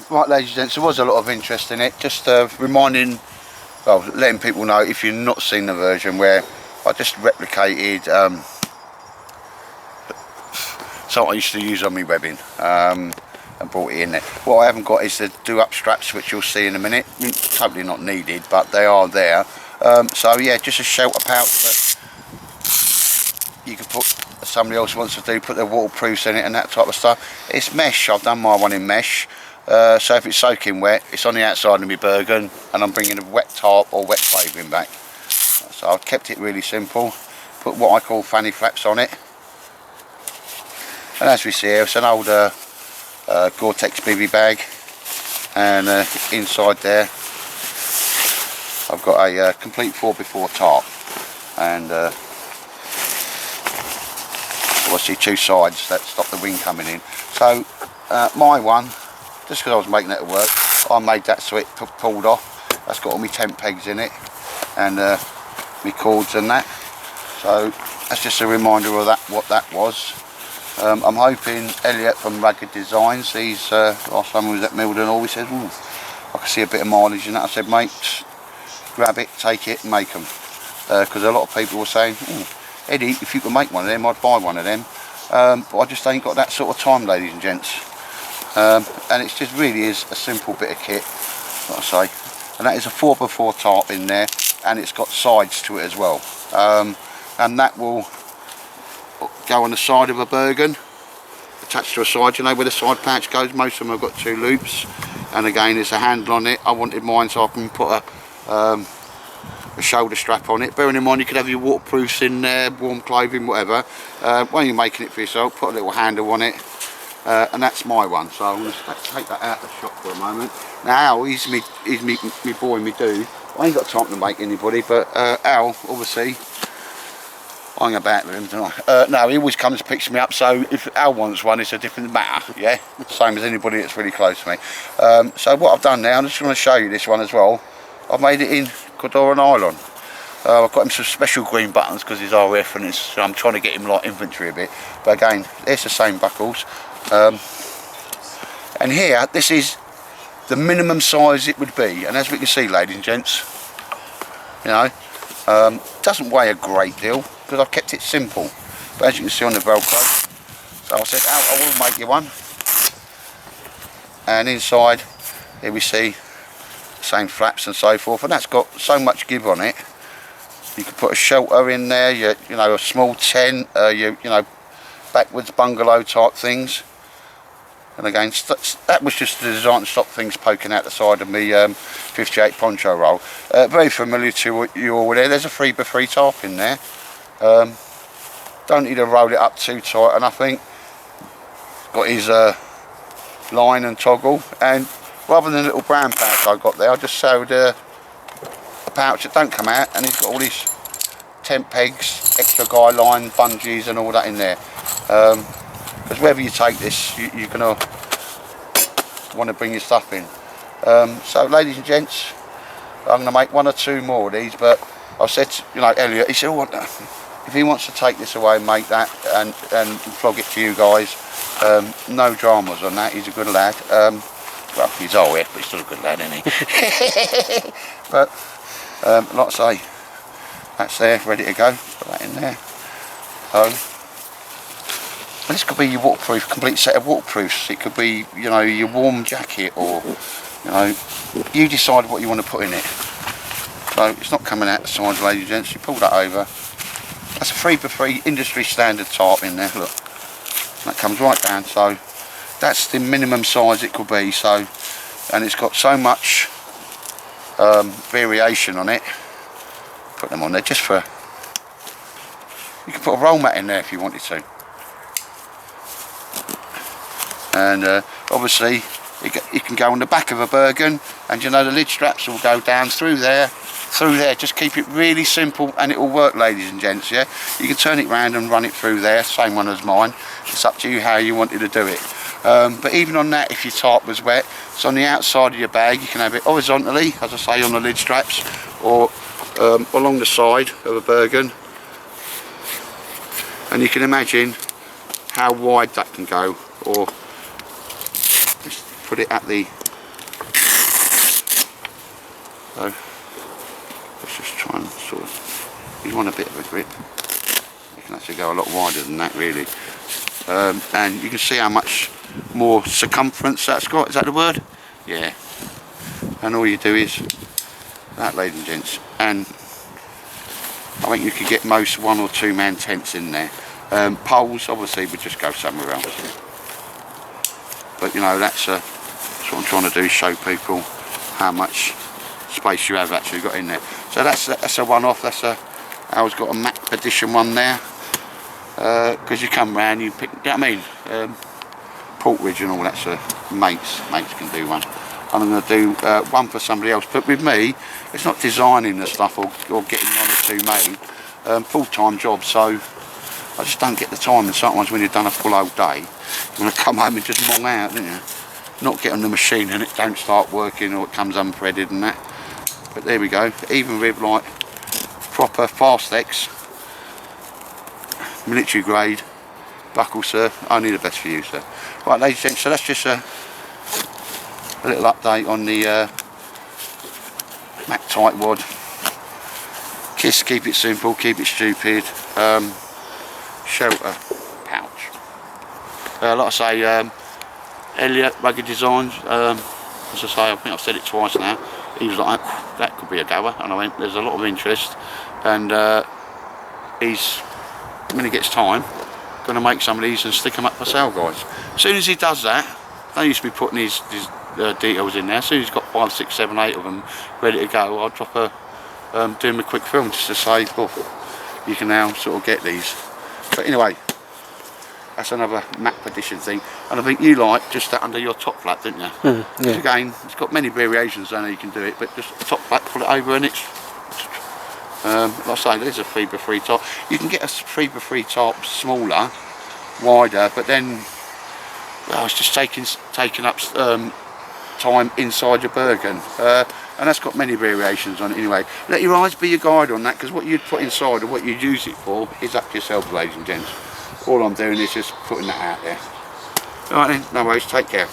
right, ladies and gents, there was a lot of interest in it. Just reminding, well, letting people know, if you've not seen the version where I just replicated something I used to use on my webbing and brought it in there. What I haven't got is the do-up straps, which you'll see in a minute. Totally not needed, but they are there. So yeah, just a shelter pouch that you can put, somebody else wants to do, put their waterproofs in it and that type of stuff. It's mesh. I've done my one in mesh. So if it's soaking wet, it's on the outside of my Bergen, and I'm bringing a wet tarp or wet clothing back. So I've kept it really simple. Put what I call fanny flaps on it. And as we see here, it's an old Gore-Tex BB bag, and inside there I've got a complete 4x4 tarp, and obviously two sides that stop the wind coming in. So my one, just because I was making it work, I made that so it pulled off. That's got all my tent pegs in it, and my cords and that. So that's just a reminder of that, what that was. I'm hoping Elliot from Rugged Designs, he's last time he was at Milden, always said, ooh, I can see a bit of mileage in that. I said, mate, grab it, take it and make them. Because a lot of people were saying, ooh, Eddie, if you could make one of them, I'd buy one of them. But I just ain't got that sort of time, ladies and gents. And it just really is a simple bit of kit, like I say. And that is a 4x4 tarp in there, and it's got sides to it as well. And that will go on the side of a Bergen, attached to a side, you know where the side pouch goes. Most of them have got two loops, and again there's a handle on it. I wanted mine so I can put a shoulder strap on it. Bearing in mind you could have your waterproofs in there, warm clothing, whatever. When you're making it for yourself, put a little handle on it, and that's my one. So I'm going to take that out of the shop for a moment. Now Al, he's me boy, me dude. I ain't got time to make anybody, but Al, obviously, I'm about with him tonight. No, he always comes and picks me up, so if Al wants one, it's a different matter, yeah? Same as anybody that's really close to me. So what I've done now, I'm just going to show you this one as well. I've made it in Cordura nylon. I've got him some special green buttons because he's RF, and so I'm trying to get him like inventory a bit. But again, it's the same buckles. And here, this is the minimum size it would be. And as we can see, ladies and gents, you know, doesn't weigh a great deal, because I've kept it simple. But as you can see on the Velcro, so I said, I will make you one. And inside, here we see the same flaps and so forth, and that's got so much give on it. You can put a shelter in there, you know, a small tent, you know, backwards bungalow type things. And again, that was just the design to stop things poking out the side of me 58 poncho roll. Very familiar to you all there. There's a 3x3 tarp in there. Don't need to roll it up too tight, and I think got his line and toggle. And rather than a little brown pouch I got there, I just sewed a pouch that don't come out, and he's got all these tent pegs, extra guy line, bungees and all that in there. Because wherever you take this, you're going to want to bring your stuff in. So ladies and gents, I'm going to make one or two more of these, but I said to, you know, Elliot, he said, oh, if he wants to take this away and make that and flog it to you guys, no dramas on that. He's a good lad. Well, he's old, but he's still a good lad, isn't he? But like I say, that's there, ready to go. Put that in there. So this could be your waterproof, complete set of waterproofs. It could be, you know, your warm jacket, or, you know, you decide what you want to put in it. So it's not coming out the sides, ladies and gents. You pull that over. That's a 3x3 industry standard tarp in there. Look, that comes right down. So that's the minimum size it could be. So, and it's got so much variation on it. Put them on there just for. You can put a roll mat in there if you wanted to. And obviously it can go on the back of a Bergen, and you know the lid straps will go down through there. Just keep it really simple and it will work, ladies and gents. Yeah, you can turn it round and run it through there, same one as mine. It's up to you how you wanted to do it. But even on that, if your tarp was wet, it's on the outside of your bag. You can have it horizontally, as I say, on the lid straps, or along the side of a Bergen, and you can imagine how wide that can go. Or just put it at the So let's just try and sort of, you want a bit of a grip. You can actually go a lot wider than that really. And you can see how much more circumference that's got, is that the word? Yeah. And all you do is that, ladies and gents, and I think you could get most 1 or 2 man tents in there. Poles obviously would just go somewhere else, but you know, that's what I'm trying to do, show people how much space you have actually got in there. So that's a one-off. That's I was got a Mac Edition one there, because you come round, you pick, you know what I mean, Portridge and all that sort of mates can do one. And I'm going to do one for somebody else, but with me it's not designing the stuff or getting 1 or 2 made, full-time job, so I just don't get the time. And sometimes when you've done a full old day, you want to come home and just mong out, don't you? Not get on the machine and it don't start working, or it comes unthreaded and that. But there we go, even with like proper Fastex military grade buckle, sir, only the best for you, sir. Right, ladies and gents, so that's just a little update on the Mac Tightwad. KISS, keep it simple, keep it stupid. Shelter pouch. Like I say, Elliot Rugged Designs, as I say, I think I've said it twice now. He was like, that could be a goer, and I went, there's a lot of interest, and he's, when he gets time, going to make some of these and stick them up for sale, guys. As soon as he does that, I used to be putting his details in there. As soon as he's got 5, 6, 7, 8 of them ready to go, I'll drop do him a quick film just to say, oh, you can now sort of get these. But anyway, that's another Mac Edition thing, and I think you like just that under your top flap, didn't you? Yeah. Again, it's got many variations. I know you can do it, but just top flap, pull it over, and it's like I say, there's a 3x3 top. You can get a 3x3 top smaller, wider, but then, well, it's just taking up time inside your Bergen, and that's got many variations on it. Anyway, let your eyes be your guide on that, because what you'd put inside or what you'd use it for is up to yourself, ladies and gents. All I'm doing is just putting that out there. Alright then, no worries, take care.